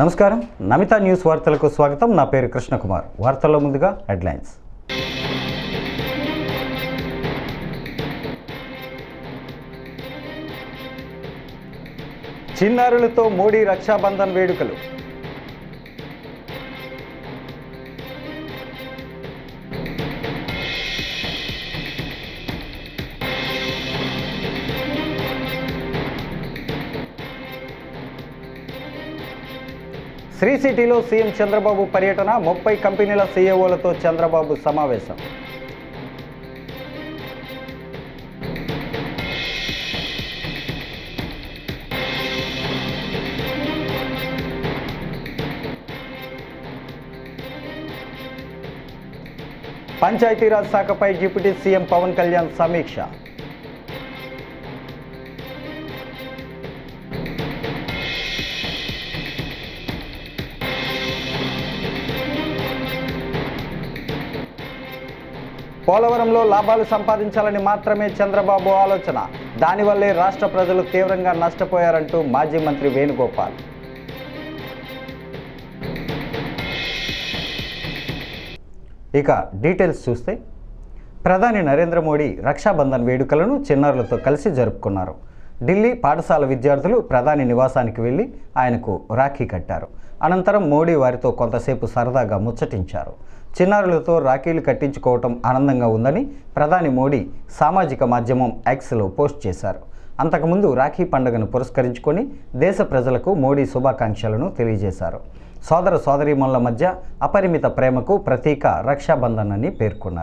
నమస్కారం, నమిత న్యూస్ వార్తలకు స్వాగతం. నా పేరు కృష్ణకుమార్. వార్తల్లో ముందుగా హెడ్లైన్స్. చిన్నారులతో మోడీ రక్షాబంధన్ వేడుకలు. శ్రీ సిటీలో సీఎం చంద్రబాబు పర్యటన. 30 కంపెనీల సీఈఓలతో చంద్రబాబు సమావేశం. పంచాయతీరాజ్ శాఖపై డిప్యూటీ సీఎం పవన్ కళ్యాణ్ సమీక్ష. పోలవరంలో లాభాలు సంపాదించాలని మాత్రమే చంద్రబాబు ఆలోచన. దానివల్లే రాష్ట్ర ప్రజలు తీవ్రంగా నష్టపోయారంటూ మాజీ మంత్రి వేణుగోపాల్. ఇక డీటెయిల్స్ చూస్తే, ప్రధాని నరేంద్ర మోడీ రక్షాబంధన్ వేడుకలను చిన్నారులతో కలిసి జరుపుకున్నారు. ఢిల్లీ పాఠశాల విద్యార్థులు ప్రధాని నివాసానికి వెళ్లి ఆయనకు రాఖీ కట్టారు. అనంతరం మోడీ వారితో కొంతసేపు సరదాగా ముచ్చటించారు. చిన్నారులతో రాఖీలు కట్టించుకోవటం ఆనందంగా ఉందని ప్రధాని మోడీ సామాజిక మాధ్యమం ఎక్స్లో పోస్ట్ చేశారు. అంతకుముందు రాఖీ పండుగను పురస్కరించుకొని దేశ ప్రజలకు మోడీ శుభాకాంక్షలను తెలియజేశారు. సోదర సోదరీమణుల మధ్య అపరిమిత ప్రేమకు ప్రతీక రక్షాబంధన్ అని పేర్కొన్నారు.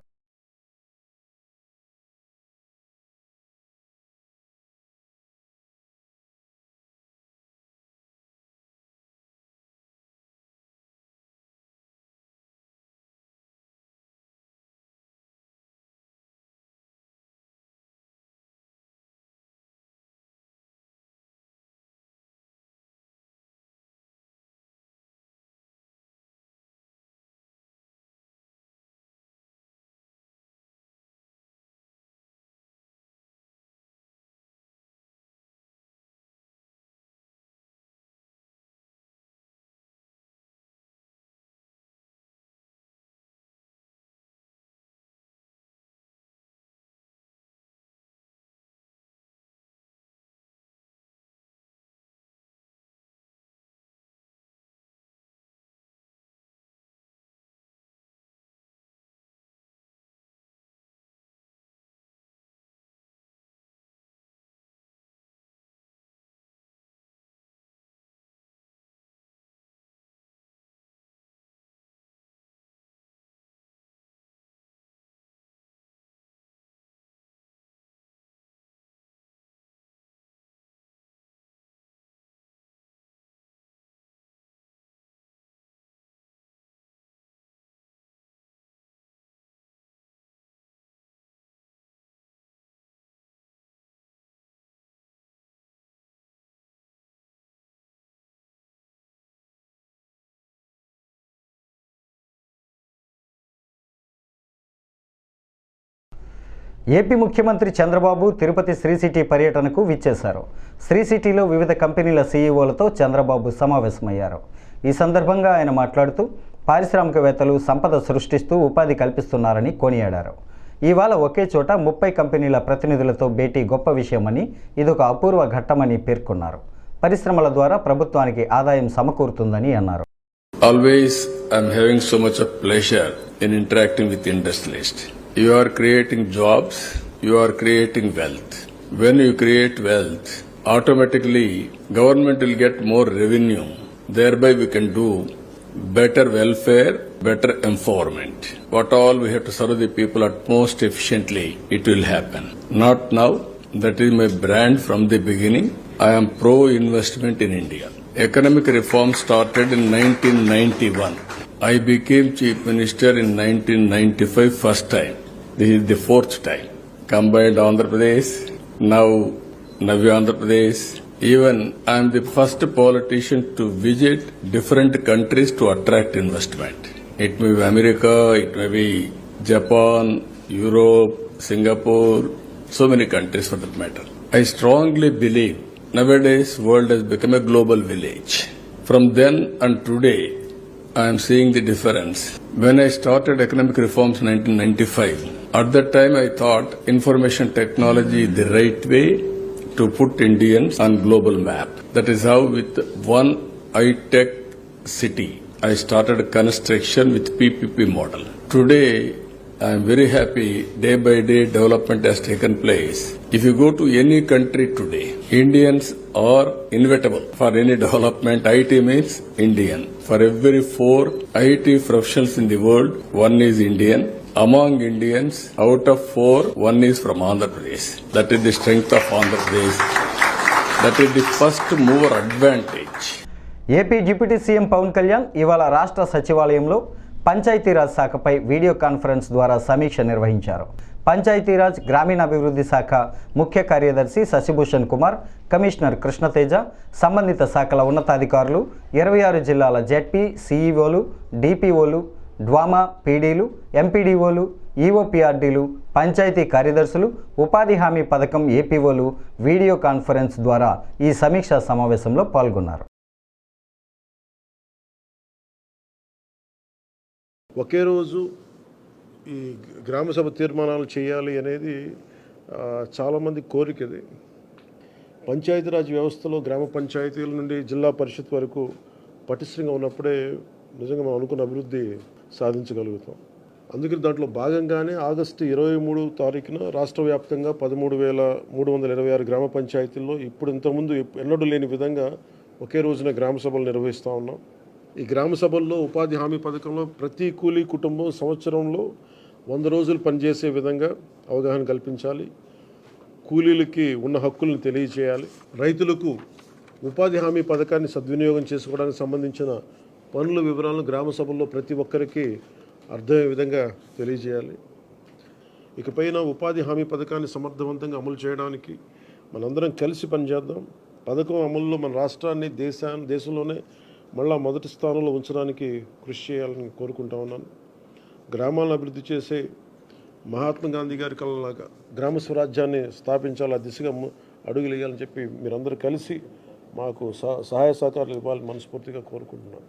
ఏపీ ముఖ్యమంత్రి చంద్రబాబు తిరుపతి శ్రీ సిటీ పర్యటనకు విచ్చేశారు. శ్రీ సిటీలో వివిధ కంపెనీల సీఈఓలతో చంద్రబాబు సమావేశమయ్యారు. ఈ సందర్భంగా ఆయన మాట్లాడుతూ పారిశ్రామికవేత్తలు సంపద సృష్టిస్తూ ఉపాధి కల్పిస్తున్నారని కొనియాడారు. ఇవాళ ఒకే చోట 30 కంపెనీల ప్రతినిధులతో భేటీ గొప్ప విషయమని, ఇదొక అపూర్వ ఘట్టమని పేర్కొన్నారు. పరిశ్రమల ద్వారా ప్రభుత్వానికి ఆదాయం సమకూరుతుందని అన్నారు. Always I'm having so much of pleasure in interacting with industrialists. You are creating jobs, you are creating wealth. When you create wealth, automatically government will get more revenue. Thereby we can do better welfare, better empowerment. What all we have to serve the people at most efficiently, it will happen. Not now, that is my brand from the beginning. I am pro-investment in India. Economic reform started in 1991. I became Chief Minister in 1995 first time. This is the fourth time. Combined Andhra Pradesh, now Navya Andhra Pradesh. Even I am the first politician to visit different countries to attract investment. It may be America, it may be Japan, Europe, Singapore, so many countries for that matter. I strongly believe nowadays world has become a global village. From then and today, I am seeing the difference. When I started economic reforms in 1995, at that time I thought information technology is the right way to put Indians on global map. That is how with one high-tech city, I started construction with PPP model. Today, I am very happy day by day development has taken place. If you go to any country today, Indians are inevitable for any development. IT means Indian. For every 4 IT professionals in the world, one is Indian. Among Indians, out of 4, one is from Andhra Pradesh. That is the strength of Andhra Pradesh. That is the first mover advantage. AP deputy CM Pawan Kalyan ఇవాళ రాష్ట్ర సచివాలయంలో Panchayati Raj శాఖపై video conference ద్వారా సమీక్ష నిర్వహించారు. పంచాయతీరాజ్ గ్రామీణాభివృద్ధి శాఖ ముఖ్య కార్యదర్శి శశిభూషణ్ కుమార్, కమిషనర్ కృష్ణతేజ, సంబంధిత శాఖల ఉన్నతాధికారులు, 26 జిల్లాల జెడ్పీ, సిఈఓలు, డిపిఓలు, డ్వామా పీడీలు, ఎంపీడీఓలు, ఈఓపీఆర్డీలు, పంచాయతీ కార్యదర్శులు, ఉపాధి హామీ పథకం ఏపీఓలు వీడియో కాన్ఫరెన్స్ ద్వారా ఈ సమీక్షా సమావేశంలో పాల్గొన్నారు. ఒకే రోజు ఈ గ్రామసభ తీర్మానాలు చేయాలి అనేది చాలామంది కోరికది. పంచాయతీరాజ్ వ్యవస్థలో గ్రామ పంచాయతీల నుండి జిల్లా పరిషత్ వరకు పటిష్టంగా ఉన్నప్పుడే నిజంగా మనం అనుకున్న అభివృద్ధి సాధించగలుగుతాం. అందుకని దాంట్లో భాగంగానే ఆగస్టు 23 తారీఖున రాష్ట్ర వ్యాప్తంగా 13,326 గ్రామ పంచాయతీల్లో ఇప్పుడు ఇంతకుముందు ఎన్నడూ లేని విధంగా ఒకే రోజున గ్రామ సభలు నిర్వహిస్తూ ఉన్నాం. ఈ గ్రామ సభల్లో ఉపాధి హామీ పథకంలో ప్రతి కూలీ కుటుంబం సంవత్సరంలో 100 రోజులు పనిచేసే విధంగా అవగాహన కల్పించాలి. కూలీలకి ఉన్న హక్కులను తెలియజేయాలి. రైతులకు ఉపాధి హామీ పథకాన్ని సద్వినియోగం చేసుకోవడానికి సంబంధించిన పనుల వివరాలను గ్రామ సభల్లో ప్రతి ఒక్కరికి అర్థమయ్యే విధంగా తెలియజేయాలి. ఇకపైన ఉపాధి హామీ పథకాన్ని సమర్థవంతంగా అమలు చేయడానికి మనందరం కలిసి పనిచేద్దాం. పథకం అమలులో మన రాష్ట్రాన్ని దేశంలోనే మళ్ళా మొదటి స్థానంలో ఉంచడానికి కృషి చేయాలని కోరుకుంటా ఉన్నాను. గ్రామాలను అభివృద్ధి చేసే మహాత్మా గాంధీ గారి కళలాగా గ్రామ స్వరాజ్యాన్ని స్థాపించాలి, ఆ దిశగా అడుగులు వేయాలని చెప్పి మీరందరూ కలిసి మాకు సహాయ సహకారాలు ఇవ్వాలని మనస్ఫూర్తిగా కోరుకుంటున్నాను.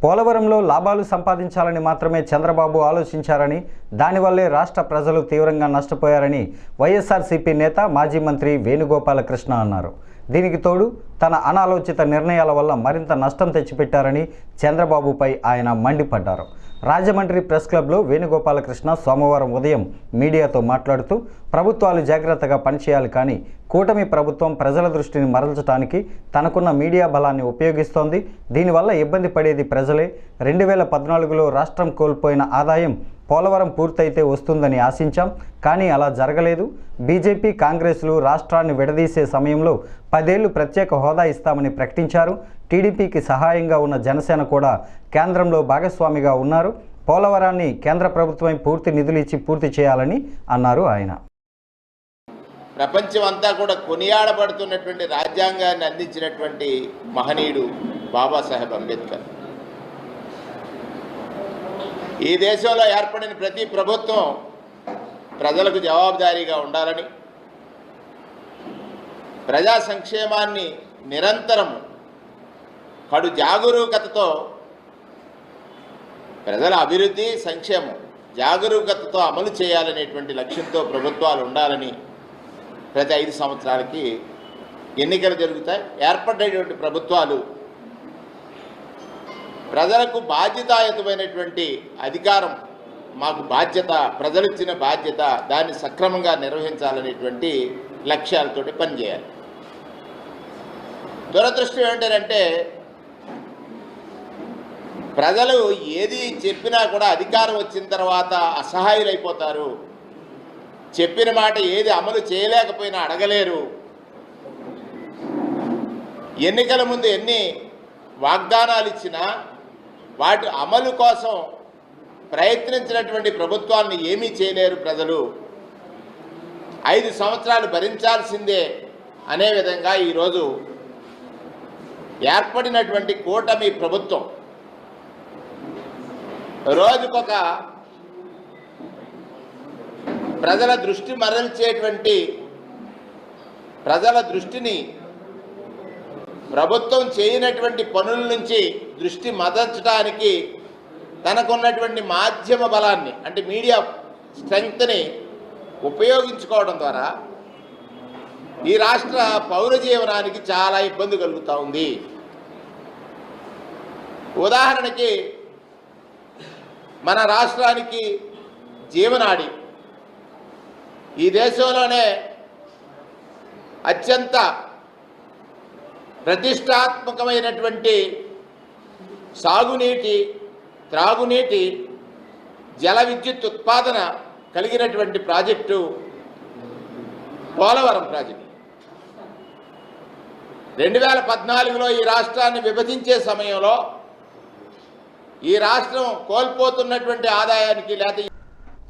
పోలవరంలో లాభాలు సంపాదించాలని మాత్రమే చంద్రబాబు ఆలోచించారని, దానివల్లే రాష్ట్ర ప్రజలు తీవ్రంగా నష్టపోయారని వైఎస్ఆర్సీపీ నేత మాజీ మంత్రి వేణుగోపాలకృష్ణ అన్నారు. దీనికి తోడు తన అనాలోచిత నిర్ణయాల వల్ల మరింత నష్టం తెచ్చిపెట్టారని చంద్రబాబుపై ఆయన మండిపడ్డారు. రాజమండ్రి ప్రెస్ క్లబ్లో వేణుగోపాలకృష్ణ సోమవారం ఉదయం మీడియాతో మాట్లాడుతూ ప్రభుత్వాలు జాగ్రత్తగా పనిచేయాలి, కానీ కూటమి ప్రభుత్వం ప్రజల దృష్టిని మరల్చడానికి తనకున్న మీడియా బలాన్ని ఉపయోగిస్తోంది. దీనివల్ల ఇబ్బంది పడేది ప్రజలే. 2014లో రాష్ట్రం కోల్పోయిన ఆదాయం పోలవరం పూర్తయితే వస్తుందని ఆశించాం, కానీ అలా జరగలేదు. బీజేపీ, కాంగ్రెస్లు రాష్ట్రాన్ని విడదీసే సమయంలో 10 ఏళ్లు ప్రత్యేక హోదా ఇస్తామని ప్రకటించారు. టీడీపీకి సహాయంగా ఉన్న జనసేన కూడా కేంద్రంలో భాగస్వామిగా ఉన్నారు. పోలవరాన్ని కేంద్ర ప్రభుత్వం పూర్తి నిధులు ఇచ్చి పూర్తి చేయాలని అన్నారు ఆయన. ప్రపంచం అంతా కూడా కొనియాడబడుతున్నటువంటి రాజ్యాంగాన్ని అందించినటువంటి మహనీయుడు బాబాసాహెబ్ అంబేద్కర్. ఈ దేశంలో ఏర్పడిన ప్రతి ప్రభుత్వం ప్రజలకు జవాబుదారీగా ఉండాలని, ప్రజా సంక్షేమాన్ని నిరంతరం కడు జాగరూకతతో, ప్రజల అభివృద్ధి సంక్షేమం జాగరూకతతో అమలు చేయాలనేటువంటి లక్ష్యంతో ప్రభుత్వాలు ఉండాలని ప్రతి 5 సంవత్సరాలకి ఎన్నికలు జరుగుతాయి. ఏర్పడేటువంటి ప్రభుత్వాలు ప్రజలకు బాధ్యతాయుతమైనటువంటి అధికారం, మాకు బాధ్యత, ప్రజలిచ్చిన బాధ్యత, దాన్ని సక్రమంగా నిర్వహించాలనేటువంటి లక్ష్యాలతోటి పనిచేయాలి. దురదృష్టం ఏంటంటే ప్రజలు ఏది చెప్పినా కూడా అధికారం వచ్చిన తర్వాత అసహాయులైపోతారు. చెప్పిన మాట ఏది అమలు చేయలేకపోయినా అడగలేరు. ఎన్నికల ముందు ఎన్ని వాగ్దానాలు ఇచ్చినా వాటి అమలు కోసం ప్రయత్నించినటువంటి ప్రభుత్వాన్ని ఏమీ చేయలేరు. ప్రజలు 5 సంవత్సరాలు భరించాల్సిందే అనే విధంగా ఈరోజు ఏర్పడినటువంటి కూటమి ప్రభుత్వం రోజుకొక ప్రజల దృష్టి మరల్చేటువంటి, ప్రజల దృష్టిని ప్రభుత్వం చేయనటువంటి పనుల నుంచి దృష్టి మదర్చడానికి తనకున్నటువంటి మాధ్యమ బలాన్ని అంటే మీడియా స్ట్రెంగ్త్ని ఉపయోగించుకోవడం ద్వారా ఈ రాష్ట్ర పౌర జీవనానికి చాలా ఇబ్బంది కలుగుతూ ఉంది. ఉదాహరణకి మన రాష్ట్రానికి జీవనాడి ఈ దేశంలోనే అత్యంత ప్రతిష్టాత్మకమైనటువంటి సాగునీటి, త్రాగునీటి, జల విద్యుత్ ఉత్పాదన కలిగినటువంటి ప్రాజెక్టు పోలవరం ప్రాజెక్టు. 2014లో ఈ రాష్ట్రాన్ని విభజించే సమయంలో ఈ రాష్ట్రం కోల్పోతున్నటువంటి ఆదాయానికి లేకపోతే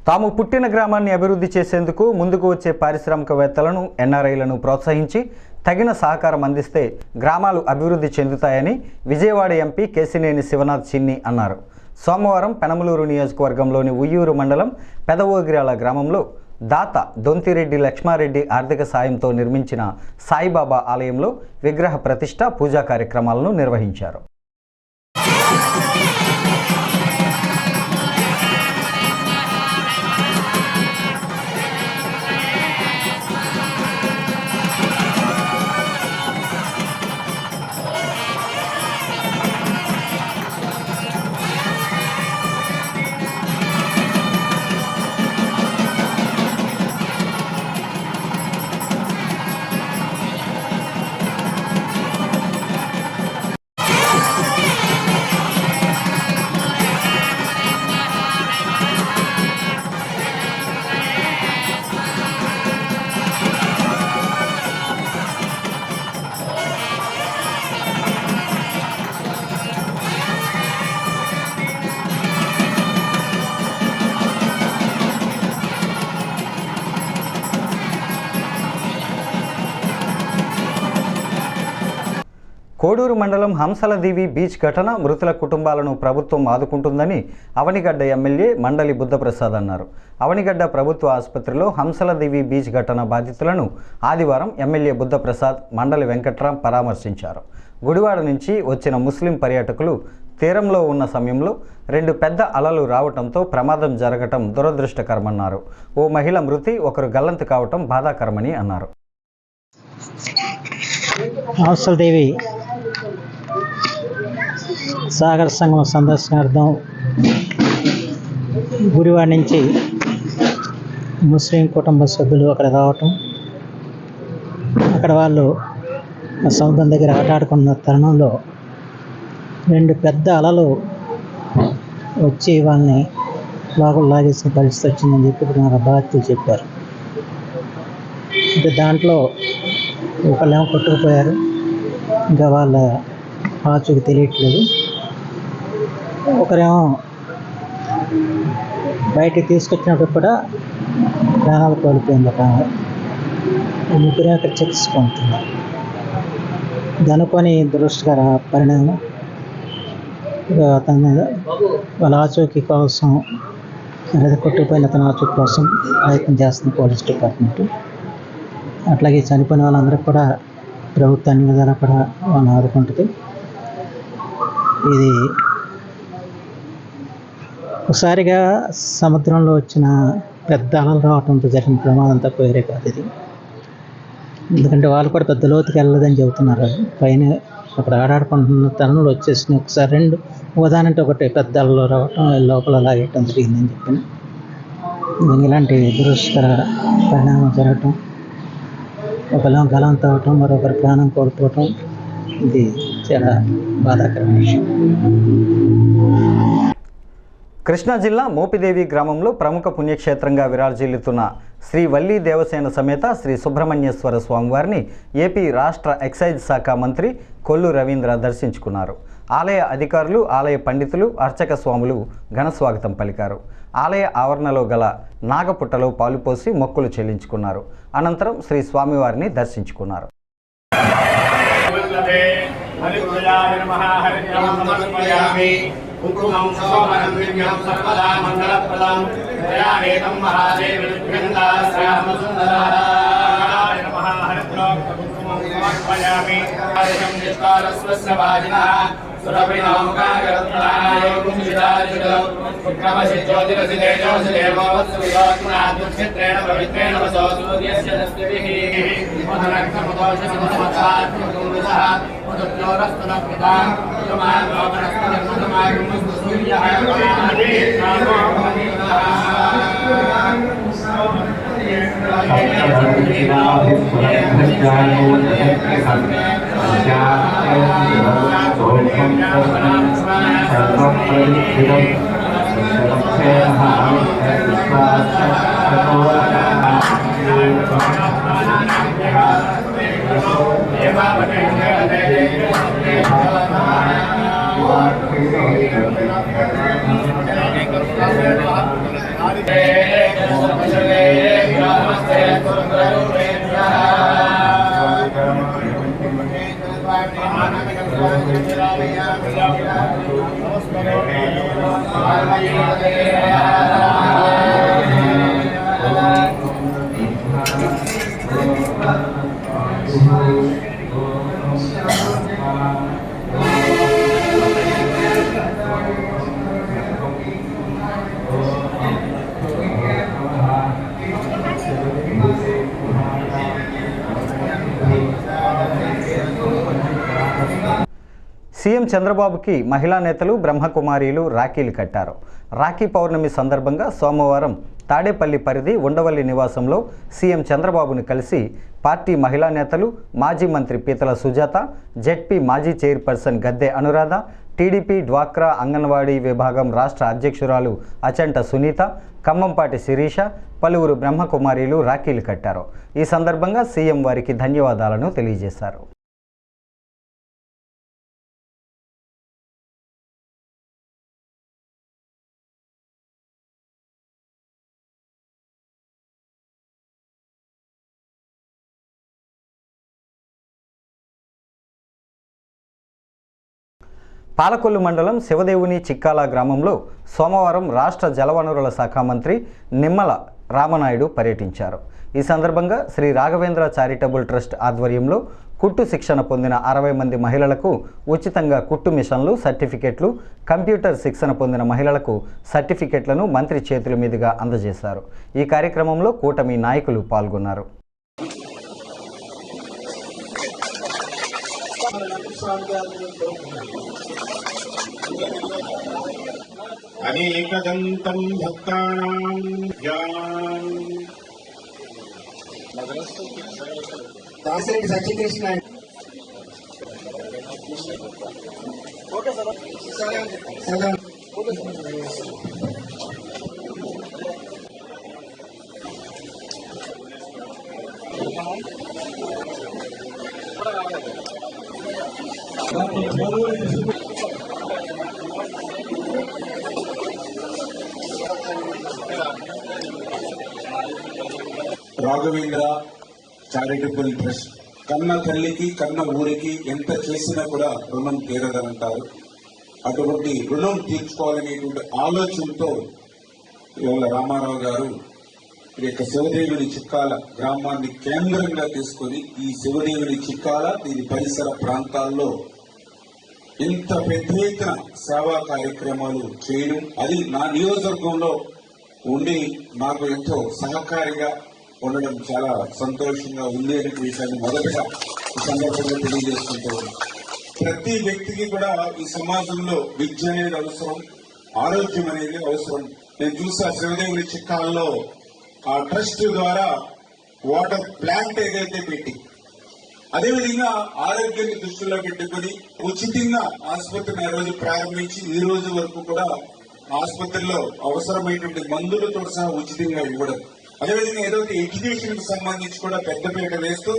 తాము పుట్టిన గ్రామాన్ని అభివృద్ధి చేసేందుకు ముందుకు వచ్చే పారిశ్రామికవేత్తలను, ఎన్ఆర్ఐలను ప్రోత్సహించి తగిన సహకారం అందిస్తే గ్రామాలు అభివృద్ధి చెందుతాయని విజయవాడ ఎంపీ కేశినేని శివనాథ్ చిన్ని అన్నారు. సోమవారం పెనమలూరు నియోజకవర్గంలోని ఉయ్యూరు మండలం పెదవోగిరాల గ్రామంలో దాత దొంతిరెడ్డి లక్ష్మారెడ్డి ఆర్థిక సాయంతో నిర్మించిన సాయిబాబా ఆలయంలో విగ్రహ ప్రతిష్ఠ, పూజా కార్యక్రమాలను నిర్వహించారు. కోడూరు మండలం హంసలదీవి బీచ్ ఘటన మృతుల కుటుంబాలను ప్రభుత్వం ఆదుకుంటుందని అవనిగడ్డ ఎమ్మెల్యే మండలి బుద్ధప్రసాద్ అన్నారు. అవనిగడ్డ ప్రభుత్వ ఆసుపత్రిలో హంసలదీవి బీచ్ ఘటన బాధితులను ఆదివారం ఎమ్మెల్యే బుద్ధప్రసాద్, మండలి వెంకట్రాం పరామర్శించారు. గుడివాడ నుంచి వచ్చిన ముస్లిం పర్యాటకులు తీరంలో ఉన్న సమయంలో 2 పెద్ద అలలు రావడంతో ప్రమాదం జరగటం దురదృష్టకరమన్నారు. ఓ మహిళ మృతి, ఒకరు గల్లంతు కావటం బాధాకరమని అన్నారు. హంసలదేవి సాగర సంగమం సందర్శనార్థం గుడివాడ నుంచి ముస్లిం కుటుంబ సభ్యులు అక్కడ రావటం, అక్కడ వాళ్ళు సముద్రం దగ్గర ఆటాడుకున్న తరుణంలో 2 పెద్ద అలలు వచ్చి వాళ్ళని లోపల లాగేసిన పరిస్థితి వచ్చిందని చెప్పి మన బాధితులు చెప్పారు. అంటే దాంట్లో ఒకళ్ళేమో కొట్టుకుపోయారు, ఇంకా వాళ్ళ ఆచూకి తెలియట్లేదు. ఒకరేమో బయటికి తీసుకొచ్చినప్పుడు కూడా ప్రాణాలు కోల్పోయింది. ఒక ముగ్గురే అక్కడ చికిత్సకుంటున్నారు. దనుకొని దురదృష్టకర పరిణామం. అతని మీద వాళ్ళ ఆచూకీ కోసం, లేదా కొట్టుకుపోయిన అతని ఆచూకీ కోసం ప్రయత్నం చేస్తుంది పోలీస్ డిపార్ట్మెంట్. అట్లాగే చనిపోయిన వాళ్ళందరికీ కూడా ప్రభుత్వం అన్ని విధాలా కూడా వాళ్ళని ఆదుకుంటుంది. ఇది ఒకసారిగా సముద్రంలో వచ్చిన పెద్ద అలలు రావడంతో జరిగిన ప్రమాదం తప్ప వేరే కాదు ఇది. ఎందుకంటే వాళ్ళు కూడా పెద్ద లోతుకి వెళ్ళలేదని చెబుతున్నారు. పైన అక్కడ ఆడాడుకుంటున్న తరుణంలో వచ్చేసి ఒకసారి 2 ఉదాహరణంటే ఒకటి పెద్ద అలలు రావటం, లోపల లాగేయటం జరిగిందని చెప్పిన ఇలాంటి దురదృష్టకర పరిణామం జరగటం, ఒకళ్ళం గలంత అవటం, మరొకరు ప్రాణం కోల్పోవటం, ఇది చాలా బాధాకరమైన విషయం. కృష్ణా జిల్లా మోపిదేవి గ్రామంలో ప్రముఖ పుణ్యక్షేత్రంగా విరాజిల్లుతున్న శ్రీ వల్లీ దేవసేన సమేత శ్రీ సుబ్రహ్మణ్యేశ్వర స్వామివారిని ఏపీ రాష్ట్ర ఎక్సైజ్ శాఖ మంత్రి కొల్లు రవీంద్ర దర్శించుకున్నారు. ఆలయ అధికారులు, ఆలయ పండితులు, అర్చక స్వాములు ఘనస్వాగతం పలికారు. ఆలయ ఆవరణలో గల నాగపుట్టలో పాలుపోసి మొక్కులు చెల్లించుకున్నారు. అనంతరం శ్రీ స్వామివారిని దర్శించుకున్నారు. ధారయం నిష్కారస్వస్య వాజినః సురభినౌకాగరత్నాయ కుంజిదాజిలో విక్రమసి జ్యోతిరసి తేజోసి దేవోవత్స వియోత్నాద్క్షత్రేణ పవిత్రేణ వసో సూర్యస్య దస్తిభిః మదరక్తమదోషమదమతాత్మకూరుదః మదప్యోరస్తనపితా మదమాగోపరస్తనమదమాగుముస్తు సూర్యః సీఎం చంద్రబాబుకి మహిళా నేతలు బ్రహ్మకుమారీలు రాఖీలు కట్టారు. రాఖీ పౌర్ణమి సందర్భంగా సోమవారం తాడేపల్లి పరిధి ఉండవల్లి నివాసంలో సీఎం చంద్రబాబును కలిసి పార్టీ మహిళా నేతలు, మాజీ మంత్రి పీతల సుజాత, జెడ్పీ మాజీ చైర్పర్సన్ గద్దె అనురాధ, టీడీపీ డ్వాక్రా అంగన్వాడీ విభాగం రాష్ట్ర అధ్యక్షురాలు అచంట సునీత, ఖమ్మంపాటి శిరీష, పలువురు బ్రహ్మకుమారీలు రాఖీలు కట్టారు. ఈ సందర్భంగా సీఎం వారికి ధన్యవాదాలను తెలియజేశారు. పాలకొల్లు మండలం శివదేవుని చిక్కాల గ్రామంలో సోమవారం రాష్ట్ర జలవనరుల శాఖ మంత్రి నిమ్మల రామనాయుడు పర్యటించారు. ఈ సందర్భంగా శ్రీ రాఘవేంద్ర చారిటబుల్ ట్రస్ట్ ఆధ్వర్యంలో కుట్టు శిక్షణ పొందిన 60 మంది మహిళలకు ఉచితంగా కుట్టు మిషన్లు, సర్టిఫికెట్లు, కంప్యూటర్ శిక్షణ పొందిన మహిళలకు సర్టిఫికెట్లను మంత్రి చేతుల మీదుగా అందజేశారు. ఈ కార్యక్రమంలో కూటమి నాయకులు పాల్గొన్నారు. అనేకదంతం భక్తానాం జ్ఞానం దాసరి సత్యకృష్ణ రాఘవేంద్ర చారిటబుల్ ట్రస్ట్ కన్న తల్లికి కన్న ఊరికి ఎంత చేసినా కూడా రుణం తీరదంటారు. అటువంటి రుణం తీర్చుకోవాలనేటువంటి ఆలోచనతో ఇవాళ రామారావు గారు ఈ యొక్క శివదేవుని చిక్కాల గ్రామాన్ని కేంద్రంగా తీసుకుని ఈ శివదేవుని చిక్కాల దీని పరిసర ప్రాంతాల్లో ఇంత పెద్ద ఎత్తున సేవా కార్యక్రమాలు చేయడం, అది నా నియోజకవర్గంలో ఉండి నాకు ఎంతో సహకారిగా ఉండడం చాలా సంతోషంగా ఉంది అనే విషయాన్ని మొదటగా ఈ సందర్భంగా తెలియజేసుకుంటూ ప్రతి వ్యక్తికి కూడా ఈ సమాజంలో విద్య అనేది అవసరం, ఆరోగ్యం అనేది అవసరం. నేను చూసా శివదేవుని చిక్కాల్లో ఆ ట్రస్ట్ ద్వారా వాటర్ ప్లాంట్ ఏదైతే పెట్టి, అదేవిధంగా ఆరోగ్యాన్ని దృష్టిలో పెట్టుకుని ఉచితంగా ఆసుపత్రిని ఆ రోజు ప్రారంభించి ఈ రోజు వరకు కూడా ఆసుపత్రిలో అవసరమైనటువంటి మందులతో సహా ఉచితంగా ఇవ్వడం. అదేవిధంగా ఏదైతే ఎడ్యుకేషన్ కి సంబంధించి కూడా పెద్దపీట వేస్తూ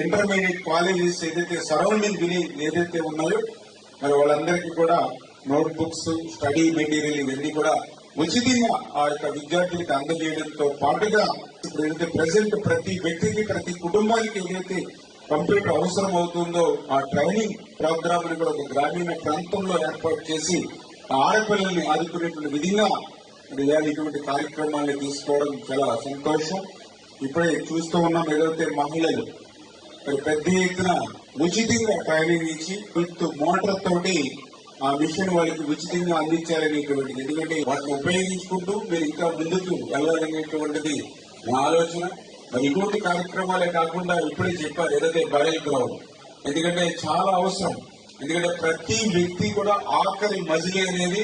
ఇంటర్మీడియట్ కాలేజెస్ ఏదైతే సరౌండింగ్ ఏదైతే ఉన్నాయో మరి వాళ్ళందరికీ కూడా నోట్ బుక్స్, స్టడీ మెటీరియల్ ఇవన్నీ కూడా ఉచితంగా ఆ యొక్క విద్యార్థులకు అందజేయడంతో పాటుగా ఇప్పుడు ఏదైతే ప్రజెంట్ ప్రతి వ్యక్తికి, ప్రతి కుటుంబానికి ఏదైతే కంప్యూటర్ అవసరం అవుతుందో ఆ ట్రైనింగ్ ప్రోగ్రామ్ ని కూడా ఒక గ్రామీణ ప్రాంతంలో ఏర్పాటు చేసి ఆడపిల్లల్ని ఆదుకునేటువంటి విధంగా ఇటువంటి కార్యక్రమాన్ని తీసుకోవడం చాలా సంతోషం. ఇప్పుడే చూస్తూ ఉన్నాం ఏదైతే మహిళలు మరి పెద్ద ఎత్తున ఉచితంగా ట్రైనింగ్ ఇచ్చి విత్ మోటార్ తోటి ఆ మిషన్ వాళ్ళకి ఉచితంగా అందించాలనేటువంటిది. ఎందుకంటే వాటిని ఉపయోగించుకుంటూ మీరు ఇంకా ముందుకు వెళ్ళాలనేటువంటిది నా ఆలోచన. మరి ఇటువంటి కార్యక్రమాలే కాకుండా ఇప్పుడే చెప్పారు ఏదైతే బయలు గ్రౌండ్, ఎందుకంటే చాలా అవసరం. ఎందుకంటే ప్రతి వ్యక్తి కూడా ఆఖరి మజిలీ అనేది.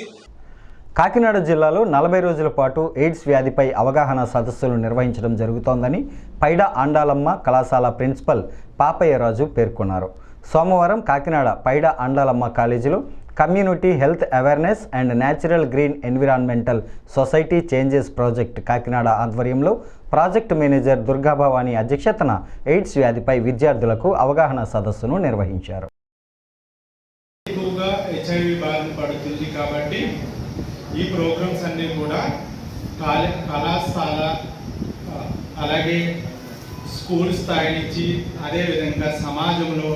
కాకినాడ జిల్లాలో 40 రోజుల పాటు ఎయిడ్స్ వ్యాధిపై అవగాహన సదస్సులు నిర్వహించడం జరుగుతోందని పైడా ఆండాలమ్మ కళాశాల ప్రిన్సిపల్ పాపయ్యరాజు పేర్కొన్నారు. సోమవారం కాకినాడ పైడా ఆండాలమ్మ కాలేజీలో community health awareness and natural green environmental society changes project Kakinada ఆధ్వర్యంలో ప్రాజెక్టు మేనేజర్ దుర్గాభవాని అధ్యక్షతన ఎయిడ్స్ వ్యాధిపై విద్యార్థులకు అవగాహన సదస్సును నిర్వహించారు. ఎక్కువగా హెచ్ఐవి బారిన పడుతుంది కాబట్టి ఈ ప్రోగ్రామ్స్ అన్నీ కూడా కళాశాల అలాగే స్కూల్ స్థాయి నుంచి అదేవిధంగా సమాజంలో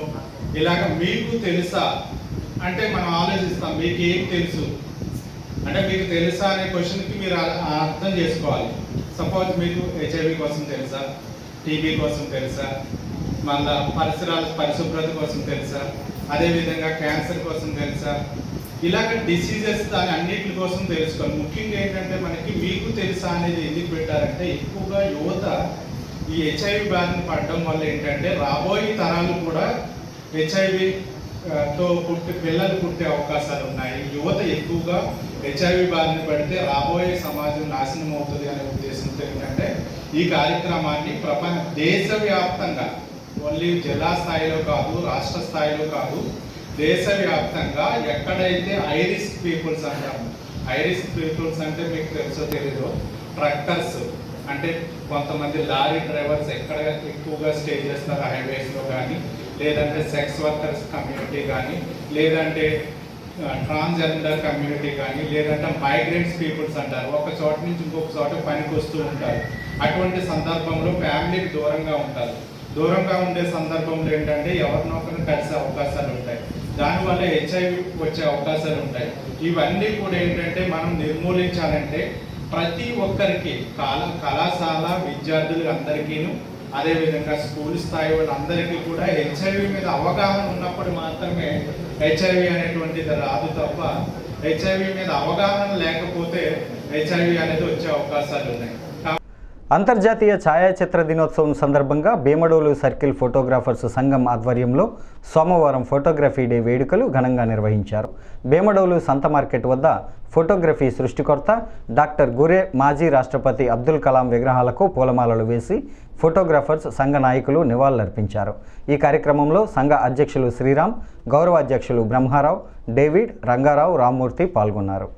ఇలాగ మీకు తెలుసా అంటే మనం ఆలోచిస్తాం మీకు ఏం తెలుసు అంటే మీకు తెలుసా అనే క్వశ్చన్కి మీరు అర్థం చేసుకోవాలి. సపోజ్ మీకు హెచ్ఐవి కోసం తెలుసా, టీబీ కోసం తెలుసా, మళ్ళా పరిసరాల పరిశుభ్రత కోసం తెలుసా, అదేవిధంగా క్యాన్సర్ కోసం తెలుసా, ఇలాగ డిసీజెస్ దాని అన్నిటి కోసం తెలుసుకోవాలి. ముఖ్యంగా ఏంటంటే మనకి మీకు తెలుసా అనేది ఎందుకు పెట్టారంటే ఎక్కువగా యువత ఈ హెచ్ఐవి బారిన పడడం వల్ల ఏంటంటే రాబోయే తరాలు కూడా హెచ్ఐవి తో పిల్లలు పుట్టే అవకాశాలు ఉన్నాయి. యువత ఎక్కువగా హెచ్ఐవి బారిన పడితే రాబోయే సమాజం నాశనం అవుతుంది అనే ఉద్దేశంతో ఏంటంటే ఈ కార్యక్రమాన్ని దేశవ్యాప్తంగా ఓన్లీ జిల్లా స్థాయిలో కాదు, రాష్ట్ర స్థాయిలో కాదు, దేశవ్యాప్తంగా ఎక్కడైతే ఐరిస్క్ పీపుల్స్ అంటాము. ఐరిస్క్ పీపుల్స్ అంటే మీకు తెలుసో తెలీదు, ట్రక్కర్స్ అంటే కొంతమంది లారీ డ్రైవర్స్ ఎక్కడ ఎక్కువగా స్టే చేస్తారు హైవేస్లో కానీ, లేదంటే సెక్స్ వర్కర్స్ కమ్యూనిటీ కానీ, లేదంటే ట్రాన్స్జెండర్ కమ్యూనిటీ కానీ, లేదంటే మైగ్రెంట్స్ పీపుల్స్ అంటారు. ఒక చోట నుంచి ఇంకొక చోట పనికి వస్తూ ఉంటారు. అటువంటి సందర్భంలో ఫ్యామిలీకి దూరంగా ఉంటారు. దూరంగా ఉండే సందర్భంలో ఏంటంటే ఎవరినొకరిని కలిసే అవకాశాలు ఉంటాయి. దానివల్ల హెచ్ఐవి వచ్చే అవకాశాలు ఉంటాయి. ఇవన్నీ కూడా ఏంటంటే మనం నిర్మూలించాలంటే ప్రతి ఒక్కరికి కళాశాల విద్యార్థులు అందరికీను, అదేవిధంగా స్కూల్ స్థాయి వాళ్ళందరికీ కూడా హెచ్ఐవి మీద అవగాహన ఉన్నప్పుడు మాత్రమే హెచ్ఐవి అనేటువంటిది రాదు తప్ప హెచ్ఐవి మీద అవగాహన లేకపోతే హెచ్ఐవి అనేది వచ్చే అవకాశాలు ఉన్నాయి. అంతర్జాతీయ ఛాయాచిత్ర దినోత్సవం సందర్భంగా భీమడోలు సర్కిల్ ఫోటోగ్రాఫర్స్ సంఘం ఆధ్వర్యంలో సోమవారం ఫోటోగ్రఫీ డే వేడుకలు ఘనంగా నిర్వహించారు. భీమడోలు సంత మార్కెట్ వద్ద ఫోటోగ్రఫీ సృష్టికర్త డాక్టర్ గురే మాజీ రాష్ట్రపతి అబ్దుల్ కలాం విగ్రహాలకు పూలమాలలు వేసి ఫోటోగ్రాఫర్స్ సంఘ నాయకులు నివాళులర్పించారు. ఈ కార్యక్రమంలో సంఘ అధ్యక్షులు శ్రీరామ్, గౌరవాధ్యక్షులు బ్రహ్మారావు, డేవిడ్, రంగారావు, రామ్మూర్తి పాల్గొన్నారు.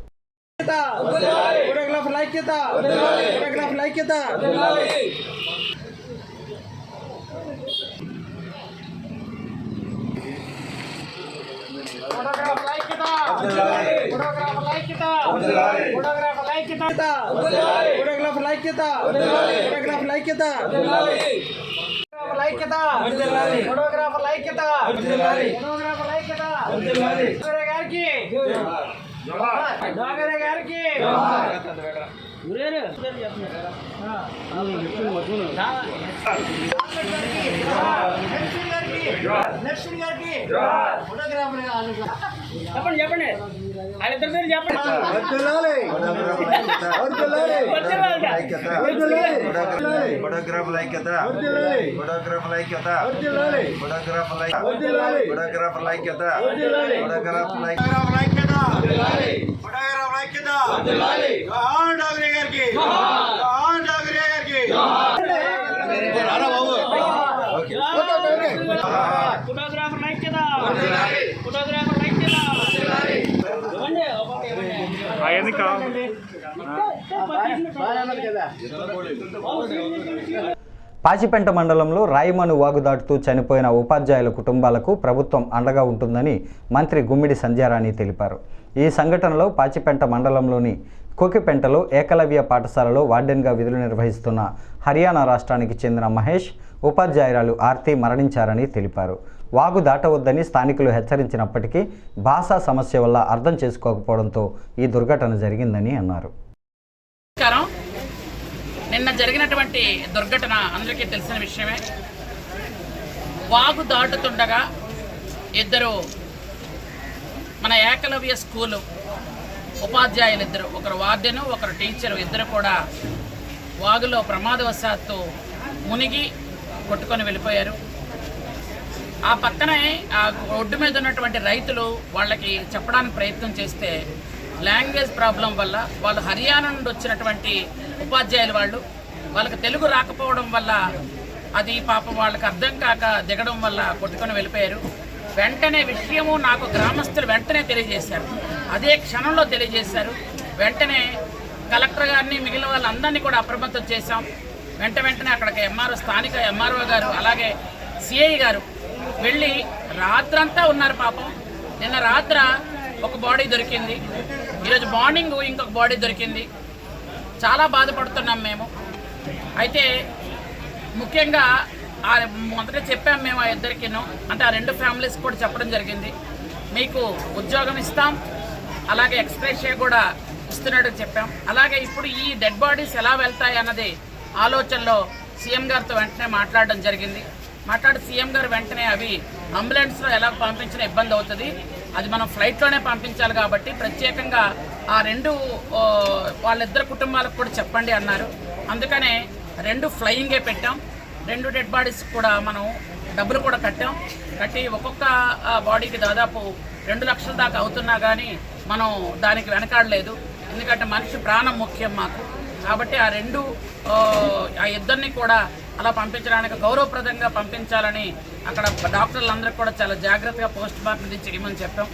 చెప్పండి వాళ్ళిద్దరి పేరు చెప్పండి. ఫోటోగ్రాఫర్ ఐక్యత, ఫోటోగ్రాఫర్ ఐక్యత. పాచిపెంట మండలంలో రాయిమను వాగు దాటుతూ చనిపోయిన ఉపాధ్యాయుల కుటుంబాలకు ప్రభుత్వం అండగా ఉంటుందని మంత్రి గుమ్మిడి సంధ్యారాణి తెలిపారు. ఈ సంఘటనలో పాచిపెంట మండలంలోని కోకిపెంటలో ఏకలవ్య పాఠశాలలో వార్డెన్గా విధులు నిర్వహిస్తున్న హర్యానా రాష్ట్రానికి చెందిన మహేష్, ఉపాధ్యాయురాలు ఆర్తి మరణించారని తెలిపారు. వాగు దాటవద్దని స్థానికులు హెచ్చరించినప్పటికీ భాషా సమస్య వల్ల అర్థం చేసుకోకపోవడంతో ఈ దుర్ఘటన జరిగిందని అన్నారు. నిన్న జరిగినటువంటి దుర్ఘటన అందరికీ తెలిసిన విషయమే. వాగు దాటుతుండగా ఇద్దరు మన ఏకలవ్య స్కూలు ఉపాధ్యాయులు ఇద్దరు, ఒకరు వార్డెను ఒకరు టీచరు, ఇద్దరు కూడా వాగులో ప్రమాదవశాత్తు మునిగి కొట్టుకొని వెళ్ళిపోయారు. ఆ పక్కనే ఆ ఒడ్డు మీద ఉన్నటువంటి రైతులు వాళ్ళకి చెప్పడానికి ప్రయత్నం చేస్తే లాంగ్వేజ్ ప్రాబ్లం వల్ల వాళ్ళు హర్యానా నుండి వచ్చినటువంటి ఉపాధ్యాయులు వాళ్ళకి తెలుగు రాకపోవడం వల్ల అది పాపం వాళ్ళకి అర్థం కాక దిగడం వల్ల కొట్టుకొని వెళ్ళిపోయారు. వెంటనే విషయము నాకు గ్రామస్తులు వెంటనే తెలియజేశారు, అదే క్షణంలో తెలియజేశారు. వెంటనే కలెక్టర్ గారిని మిగిలిన వాళ్ళందరినీ కూడా అప్రమత్తం చేశాం. వెంటనే అక్కడికి స్థానిక ఎంఆర్ఓ గారు అలాగే సిఐ గారు వెళ్ళి రాత్రంతా ఉన్నారు. పాపం నిన్న రాత్ర ఒక బాడీ దొరికింది, ఈరోజు మార్నింగ్ ఇంకొక బాడీ దొరికింది. చాలా బాధపడుతున్నాం మేము. అయితే ముఖ్యంగా మొదట చెప్పాం మేము ఆ ఇద్దరికిను, అంటే ఆ రెండు ఫ్యామిలీస్ కూడా చెప్పడం జరిగింది, మీకు ఉద్యోగం ఇస్తాం అలాగే ఎక్స్‌గ్రేషియా కూడా ఇస్తున్నట్టు చెప్పాం. అలాగే ఇప్పుడు ఈ డెడ్ బాడీస్ ఎలా వెళ్తాయి అన్నది ఆలోచనలో సీఎం గారితో వెంటనే మాట్లాడడం జరిగింది. మాట్లాడి సీఎం గారు వెంటనే అవి అంబులెన్స్లో ఎలా పంపించిన ఇబ్బంది అవుతుంది, అది మనం ఫ్లైట్లోనే పంపించాలి కాబట్టి ప్రత్యేకంగా ఆ రెండు వాళ్ళిద్దరు కుటుంబాలకు కూడా చెప్పండి అన్నారు. అందుకనే 2 ఫ్లయింగే పెట్టాం. 2 డెడ్ బాడీస్ కూడా మనం డబ్బులు కూడా కట్టి ఒక్కొక్క బాడీకి దాదాపు 2 లక్షల దాకా అవుతున్నా కానీ మనం దానికి వెనకాడలేదు. ఎందుకంటే మనిషి ప్రాణం ముఖ్యం మాకు. కాబట్టి ఆ ఇద్దరిని కూడా అలా పంపించడానికి గౌరవప్రదంగా పంపించాలని అక్కడ డాక్టర్లందరికీ కూడా చాలా జాగ్రత్తగా పోస్ట్ మార్టం ఇది చేయమని చెప్పాం.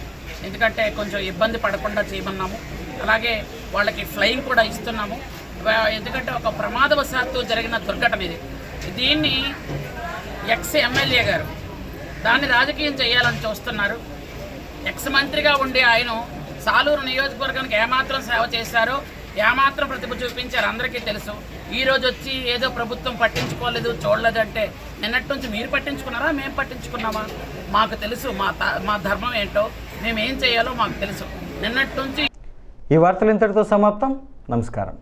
ఎందుకంటే కొంచెం ఇబ్బంది పడకుండా చేయమన్నాము. అలాగే వాళ్ళకి ఫ్లయింగ్ కూడా ఇస్తున్నాము. ఎందుకంటే ఒక ప్రమాదవశాత్తు జరిగిన దుర్ఘటన ఇది. దీన్ని ఎక్స్ ఎమ్మెల్యే గారు దాన్ని రాజకీయం చేయాలని చూస్తున్నారు. ఎక్స్ మంత్రిగా ఉండి ఆయన సాలూరు నియోజకవర్గానికి ఏమాత్రం సేవ చేశారో, ఏమాత్రం ప్రతిభ చూపించారు అందరికీ తెలుసు. ఈరోజు వచ్చి ఏదో ప్రభుత్వం పట్టించుకోలేదు చూడలేదంటే నిన్నటి నుంచి మీరు పట్టించుకున్నారా, మేము పట్టించుకున్నామా? మాకు తెలుసు మా ధర్మం ఏంటో, మేము ఏం చేయాలో మాకు తెలుసు. నిన్నటి నుంచి ఈ వార్తలు ఇంతటితో సమాప్తం. నమస్కారం.